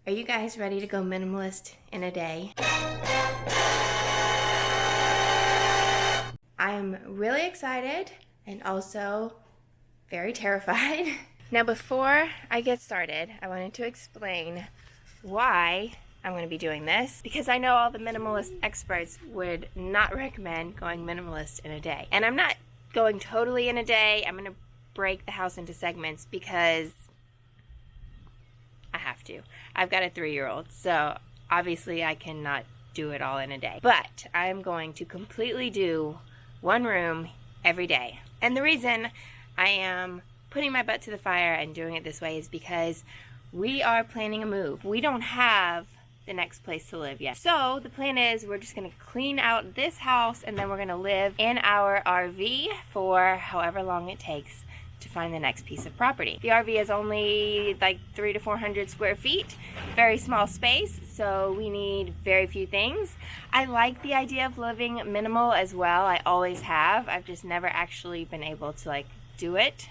Are you guys ready to go minimalist in a day? I am really excited and also very terrified. Now before I get started, I wanted to explain why I'm going to be doing this, because I know all the minimalist experts would not recommend going minimalist in a day. And I'm not going totally in a day. I'm going to break the house into segments because I have to. I've got a 3-year-old, so obviously I cannot do it all in a day. But I'm going to completely do one room every day. And the reason I am putting my butt to the fire and doing it this way is because we are planning a move. We don't have the next place to live yet. So the plan is we're just gonna clean out this house and then we're gonna live in our RV for however long it takes to find the next piece of property. The RV is only like 300 to 400 square feet, very small space, so we need very few things. I like the idea of living minimal as well. I always have. I've just never actually been able to do it.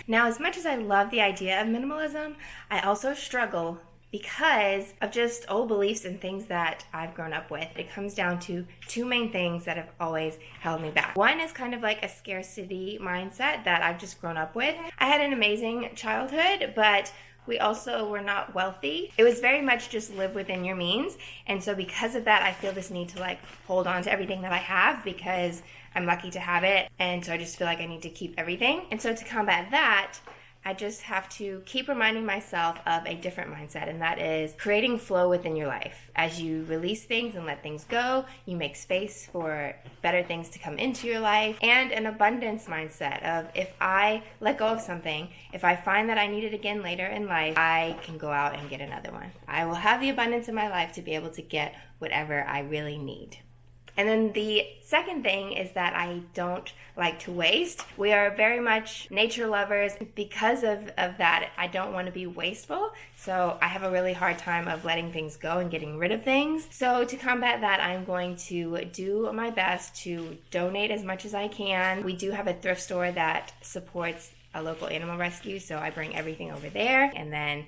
Now, as much as I love the idea of minimalism, I also struggle because of just old beliefs and things that I've grown up with. It comes down to two main things that have always held me back. One is kind of like a scarcity mindset that I've just grown up with. I had an amazing childhood, but we also were not wealthy. It was very much just live within your means. And so because of that, I feel this need to hold on to everything that I have because I'm lucky to have it. And so I just feel like I need to keep everything. And so to combat that, I just have to keep reminding myself of a different mindset, and that is creating flow within your life. As you release things and let things go, you make space for better things to come into your life, and an abundance mindset of if I let go of something, if I find that I need it again later in life, I can go out and get another one. I will have the abundance in my life to be able to get whatever I really need. And then the second thing is that I don't like to waste. We are very much nature lovers. Because of that, I don't want to be wasteful. So I have a really hard time of letting things go and getting rid of things. So to combat that, I'm going to do my best to donate as much as I can. We do have a thrift store that supports a local animal rescue, so I bring everything over there and then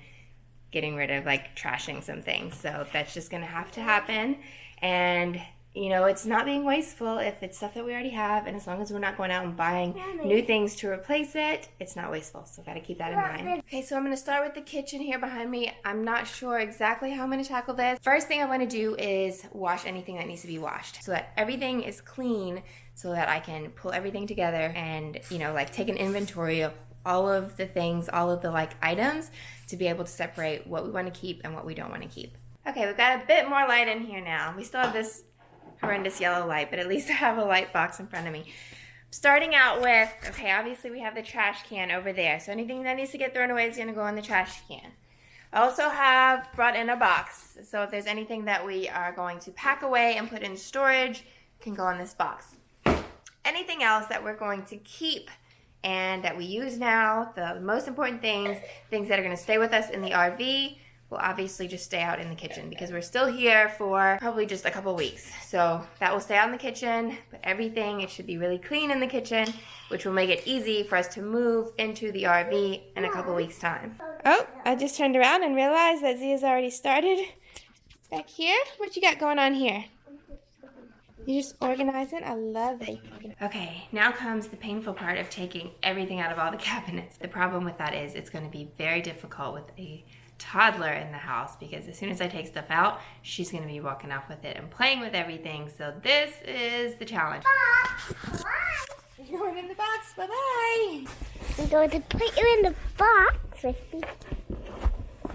getting rid of trashing some things. So that's just gonna have to happen. And it's not being wasteful if it's stuff that we already have, and as long as we're not going out and buying new things to replace it, it's not wasteful. So got to keep that in mind. Okay, so I'm going to start with the kitchen here behind me. I'm not sure exactly how I'm going to tackle this. First thing I want to do is wash anything that needs to be washed so that everything is clean, so that I can pull everything together and, take an inventory of all of the things, all of the items, to be able to separate what we want to keep and what we don't want to keep. Okay, we've got a bit more light in here now. We still have this horrendous yellow light, but at least I have a light box in front of me. Starting out with, obviously we have the trash can over there, so anything that needs to get thrown away is going to go in the trash can. I also have brought in a box, so if there's anything that we are going to pack away and put in storage, can go in this box. Anything else that we're going to keep and that we use now, the most important things that are going to stay with us in the RV, will obviously just stay out in the kitchen because we're still here for probably just a couple weeks. So that will stay out in the kitchen, but everything, it should be really clean in the kitchen, which will make it easy for us to move into the RV in a couple weeks' time. Oh, I just turned around and realized that Zia's already started back here. What you got going on here? You just organizing? I love it. Okay, now comes the painful part of taking everything out of all the cabinets. The problem with that is it's going to be very difficult with a toddler in the house, because as soon as I take stuff out, she's going to be walking off with it and playing with everything. So this is the challenge. Bye. You're going in the box. Bye-bye. I'm going to put you in the box with me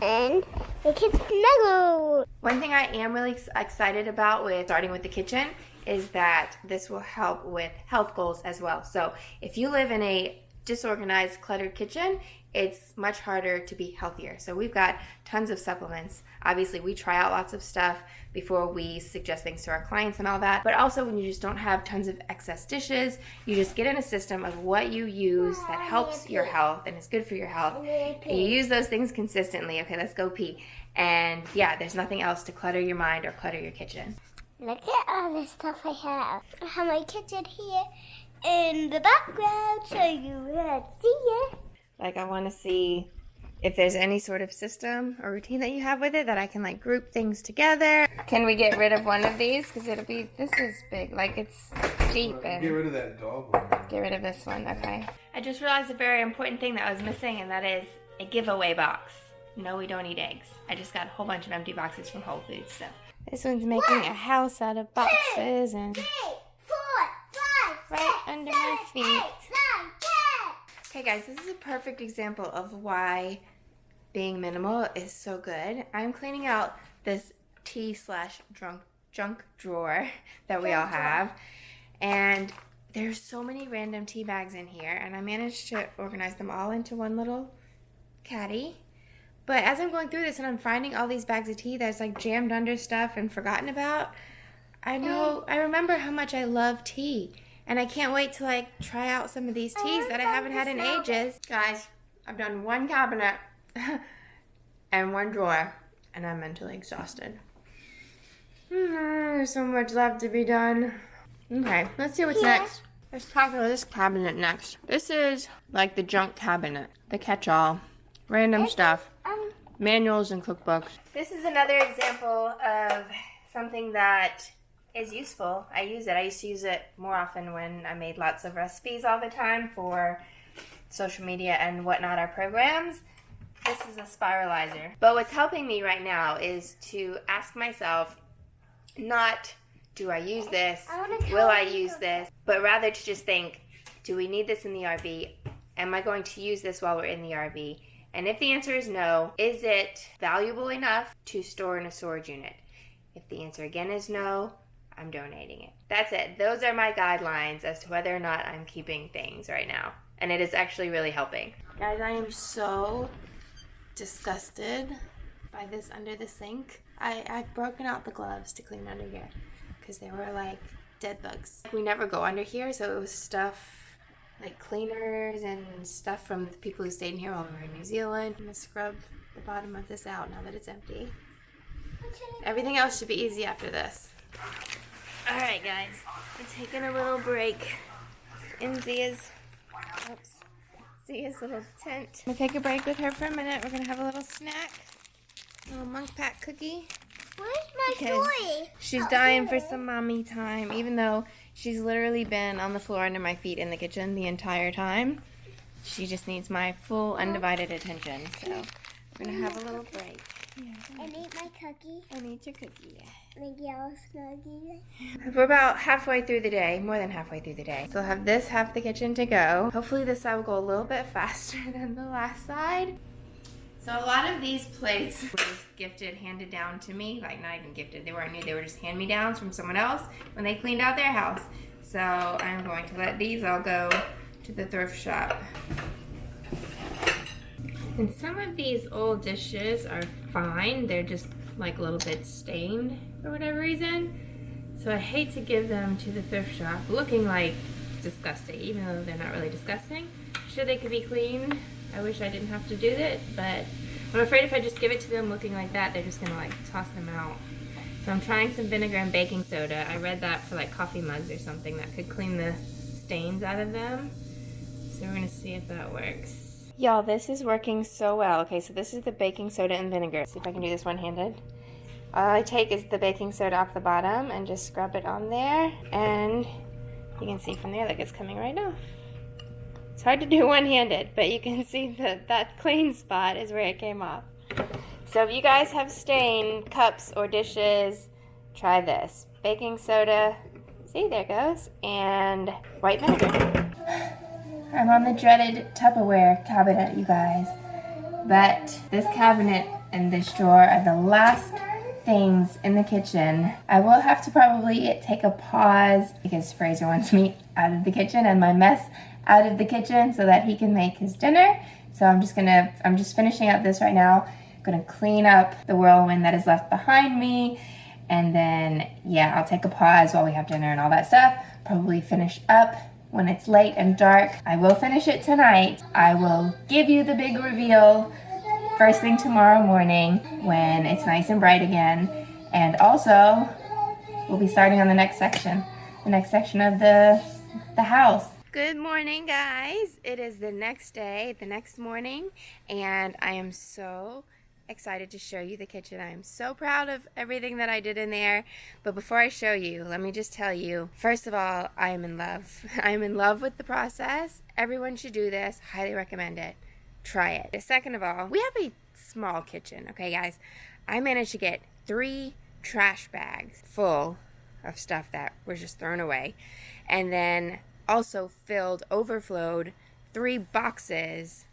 and make it snuggle. One thing I am really excited about with starting with the kitchen is that this will help with health goals as well. So if you live in a disorganized, cluttered kitchen, it's much harder to be healthier. So we've got tons of supplements. Obviously, we try out lots of stuff before we suggest things to our clients and all that. But also, when you just don't have tons of excess dishes, you just get in a system of what you use that helps your health and is good for your health. And you use those things consistently. Okay, let's go pee. And yeah, there's nothing else to clutter your mind or clutter your kitchen. Look at all the stuff I have. I have my kitchen here in the background so you can see it. Like, I want to see if there's any sort of system or routine that you have with it that I can like group things together. Can we get rid of one of these? Because it'll be, this is big, like it's cheap. And get rid of that dog one. get rid of this one, okay. I just realized a very important thing that was missing, and that is a giveaway box. No, we don't eat eggs. I just got a whole bunch of empty boxes from Whole Foods, so. This one's making a house out of boxes and 3, 4, 5, right under my 8, feet. 9, 10. Okay guys, this is a perfect example of why being minimal is so good. I'm cleaning out this tea/junk drawer that we all have. And there's so many random tea bags in here, and I managed to organize them all into one little caddy. But as I'm going through this and I'm finding all these bags of tea that's like jammed under stuff and forgotten about, I remember how much I love tea. And I can't wait to like try out some of these teas that I haven't had in ages. Guys, I've done one cabinet and one drawer, and I'm mentally exhausted. There's so much left to be done. Okay, let's see what's next. Let's talk about this cabinet next. This is like the junk cabinet, the catch-all, random stuff, manuals and cookbooks. This is another example of something that is useful. I use it. I used to use it more often when I made lots of recipes all the time for social media and whatnot, our programs. This is a spiralizer. But what's helping me right now is to ask myself, not do I use this, will I use this, but rather to just think, do we need this in the RV? Am I going to use this while we're in the RV? And if the answer is no, is it valuable enough to store in a storage unit? If the answer again is no, I'm donating it. That's it. Those are my guidelines as to whether or not I'm keeping things right now. And it is actually really helping. Guys, I am so disgusted by this under the sink. I've broken out the gloves to clean under here because they were like dead bugs. We never go under here, so it was stuff like cleaners and stuff from the people who stayed in here while we were in New Zealand. I'm gonna scrub the bottom of this out now that it's empty. Everything else should be easy after this. Alright guys, we're taking a little break in Zia's little tent. I'm gonna take a break with her for a minute. We're gonna have a little snack, a little monk pack cookie. Where's my toy? She's dying for some mommy time, even though she's literally been on the floor under my feet in the kitchen the entire time. She just needs my full undivided attention, so we're gonna have a little break. Yeah, I need my cookie. I need your cookie. My yellow snuggie. We're about halfway through the day, more than halfway through the day. So I'll have this half the kitchen to go. Hopefully this side will go a little bit faster than the last side. So a lot of these plates were just gifted, handed down to me. Like not even gifted, they weren't new, they were just hand-me-downs from someone else when they cleaned out their house. So I'm going to let these all go to the thrift shop. And some of these old dishes are fine. They're just like a little bit stained for whatever reason. So I hate to give them to the thrift shop looking like disgusting, even though they're not really disgusting. Sure, they could be cleaned. I wish I didn't have to do it, but I'm afraid if I just give it to them looking like that, they're just gonna like toss them out. So I'm trying some vinegar and baking soda. I read that for like coffee mugs or something that could clean the stains out of them. So we're gonna see if that works. Y'all, this is working so well. Okay, so this is the baking soda and vinegar. See if I can do this one-handed. All I take is the baking soda off the bottom and just scrub it on there. And you can see from there that it's coming right off. It's hard to do one-handed, but you can see that that clean spot is where it came off. So if you guys have stained cups or dishes, try this. Baking soda, see, there it goes, and white vinegar. I'm on the dreaded Tupperware cabinet, you guys. But this cabinet and this drawer are the last things in the kitchen. I will have to probably take a pause because Fraser wants me out of the kitchen and my mess out of the kitchen so that he can make his dinner. So I'm just finishing up this right now. I'm gonna clean up the whirlwind that is left behind me. And then, yeah, I'll take a pause while we have dinner and all that stuff. Probably finish up when it's late and dark. I will finish it tonight. I will give you the big reveal first thing tomorrow morning when it's nice and bright again. And also, we'll be starting on the next section of the house. Good morning, guys. It is the next day, the next morning, and I am so excited to show you the kitchen. I am so proud of everything that I did in there. But before I show you, let me just tell you, first of all, I am in love. I am in love with the process. Everyone should do this. Highly recommend it. Try it. Second of all, we have a small kitchen, okay, guys? I managed to get 3 trash bags full of stuff that was just thrown away, and then also overflowed 3 boxes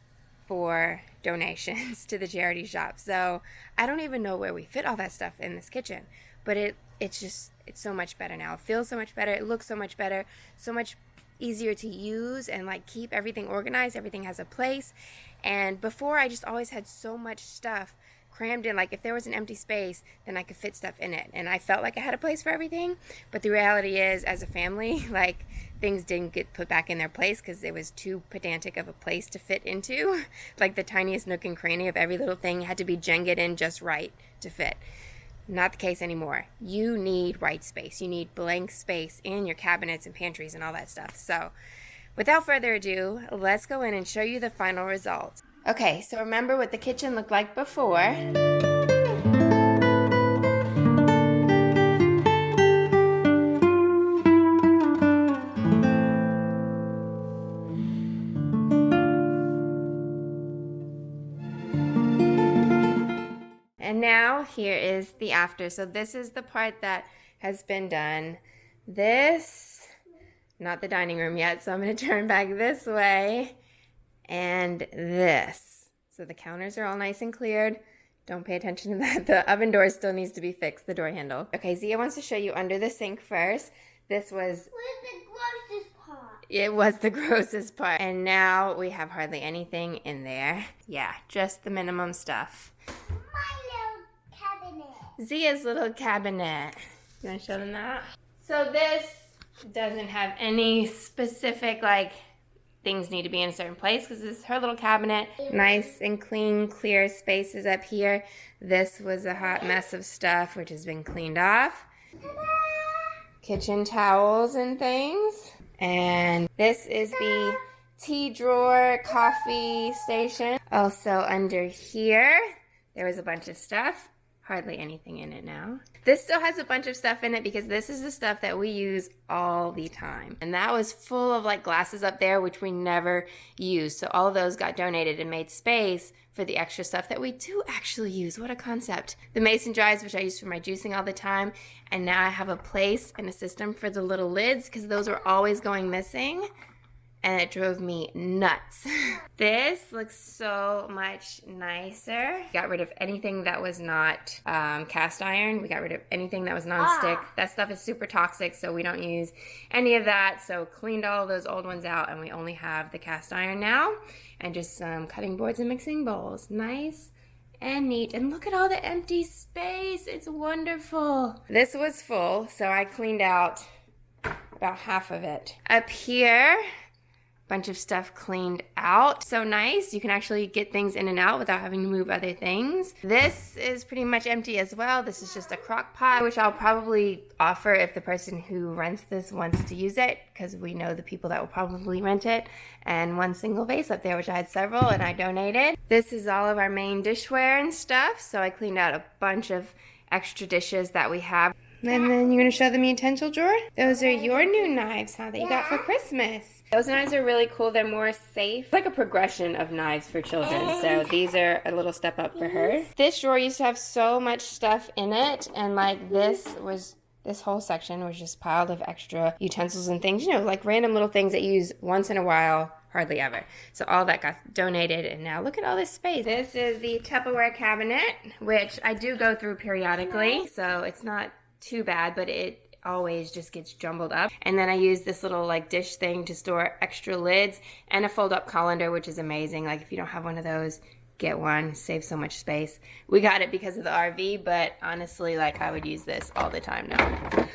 for donations to the charity shop. So I don't even know where we fit all that stuff in this kitchen, but it's so much better now. It feels so much better. It looks so much better, so much easier to use and like keep everything organized. Everything has a place. And before, I just always had so much stuff crammed in. Like if there was an empty space, then I could fit stuff in it, and I felt like I had a place for everything. But the reality is, as a family, like things didn't get put back in their place because it was too pedantic of a place to fit into. Like the tiniest nook and cranny of every little thing had to be Jenga'd in just right to fit. Not the case anymore. You need white space. You need blank space in your cabinets and pantries and all that stuff. So without further ado, let's go in and show you the final results. Okay, so remember what the kitchen looked like before. And now here is the after. So this is the part that has been done. This, not the dining room yet, so I'm going to turn back this way. And this. So the counters are all nice and cleared. Don't pay attention to that. The oven door still needs to be fixed, the door handle. Okay, Zia wants to show you under the sink first. This was... the grossest part? It was the grossest part. And now we have hardly anything in there. Yeah, just the minimum stuff. Zia's little cabinet. You want to show them that? So this doesn't have any specific, like, things need to be in a certain place because this is her little cabinet. Nice and clean, clear spaces up here. This was a hot mess of stuff, which has been cleaned off. Kitchen towels and things. And this is the tea drawer, coffee station. Also under here, there was a bunch of stuff. Hardly anything in it now. This still has a bunch of stuff in it because this is the stuff that we use all the time. And that was full of like glasses up there, which we never use. So all of those got donated and made space for the extra stuff that we do actually use. What a concept. The mason jars, which I use for my juicing all the time. And now I have a place and a system for the little lids because those were always going missing. And it drove me nuts. This looks so much nicer. Got rid of anything that was not cast iron. We got rid of anything that was nonstick. That stuff is super toxic, so we don't use any of that. So cleaned all of those old ones out, and we only have the cast iron now. And just some cutting boards and mixing bowls. Nice and neat. And look at all the empty space. It's wonderful. This was full, so I cleaned out about half of it. Up here, bunch of stuff cleaned out. So nice. You can actually get things in and out without having to move other things. This is pretty much empty as well. This is just a crock pot, which I'll probably offer if the person who rents this wants to use it, because we know the people that will probably rent it. And one single vase up there, which I had several and I donated. This is all of our main dishware and stuff. So I cleaned out a bunch of extra dishes that we have. And then you're going to show them the utensil drawer? Those are your new knives, huh, that you got for Christmas. Those knives are really cool. They're more safe. It's like a progression of knives for children. So these are a little step up for her. This drawer used to have so much stuff in it. And like this whole section was just piled of extra utensils and things. You know, like random little things that you use once in a while. Hardly ever. So all that got donated, and now look at all this space. This is the Tupperware cabinet, which I do go through periodically. So it's not too bad, but it always just gets jumbled up. And then I use this little like dish thing to store extra lids and a fold-up colander, which is amazing. Like if you don't have one of those, get one. Save so much space. We got it because of the RV, but honestly, like I would use this all the time now.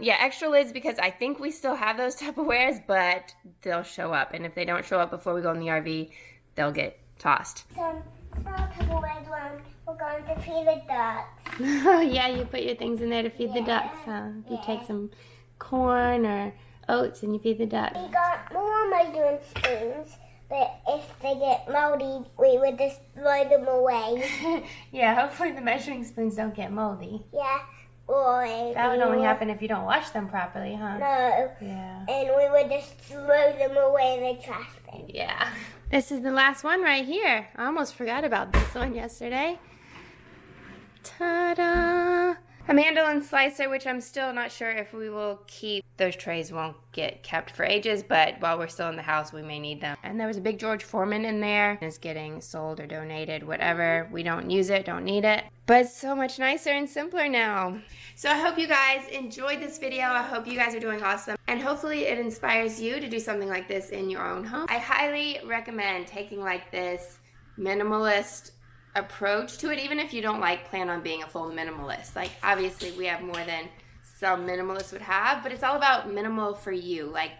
Yeah, extra lids because I think we still have those Tupperwares, but they'll show up. And if they don't show up before we go in the RV, they'll get tossed. So, for our Tupperware one, we're going to feed the ducks. Oh yeah, you put your things in there to feed the ducks, huh? You take some corn or oats and you feed the duck. We got more measuring spoons, but if they get moldy, we would just throw them away. Yeah, hopefully the measuring spoons don't get moldy. Yeah. Or That would only happen if you don't wash them properly, huh? No. Yeah. And we would just throw them away in the trash bin. Yeah. This is the last one right here. I almost forgot about this one yesterday. Ta-da! A mandolin slicer, which I'm still not sure if we will keep. Those trays won't get kept for ages, but while we're still in the house, we may need them. And there was a big George Foreman in there. It's getting sold or donated, whatever. We don't use it, don't need it. But it's so much nicer and simpler now. So I hope you guys enjoyed this video. I hope you guys are doing awesome. And hopefully it inspires you to do something like this in your own home. I highly recommend taking like this minimalist approach to it, even if you don't plan on being a full minimalist. Like, obviously we have more than some minimalists would have, but it's all about minimal for you. Like,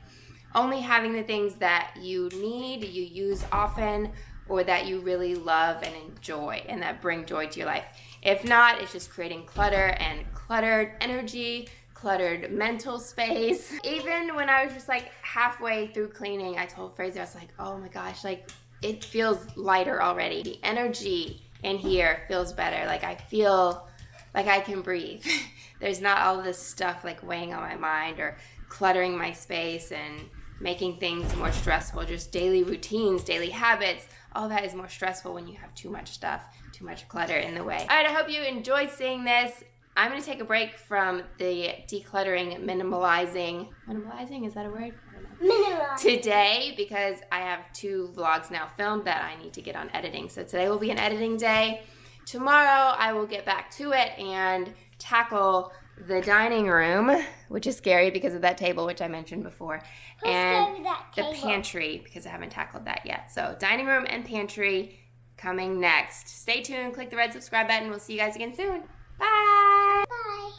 only having the things that you need, you use often, or that you really love and enjoy and that bring joy to your life. If not, it's just creating clutter and cluttered energy, cluttered mental space. Even when I was just like halfway through cleaning, I told Fraser, I was like, oh my gosh, like it feels lighter already. The energy in here feels better. Like I feel like I can breathe. There's not all this stuff like weighing on my mind or cluttering my space and making things more stressful. Just daily routines, daily habits, all that is more stressful when you have too much stuff, too much clutter in the way. All right, I hope you enjoyed seeing this. I'm going to take a break from the decluttering, minimalizing, is that a word? Minimalizing. Today, because I have 2 vlogs now filmed that I need to get on editing. So today will be an editing day. Tomorrow I will get back to it and tackle the dining room, which is scary because of that table, which I mentioned before, and the pantry, because I haven't tackled that yet. So dining room and pantry coming next. Stay tuned, click the red subscribe button. We'll see you guys again soon. Bye!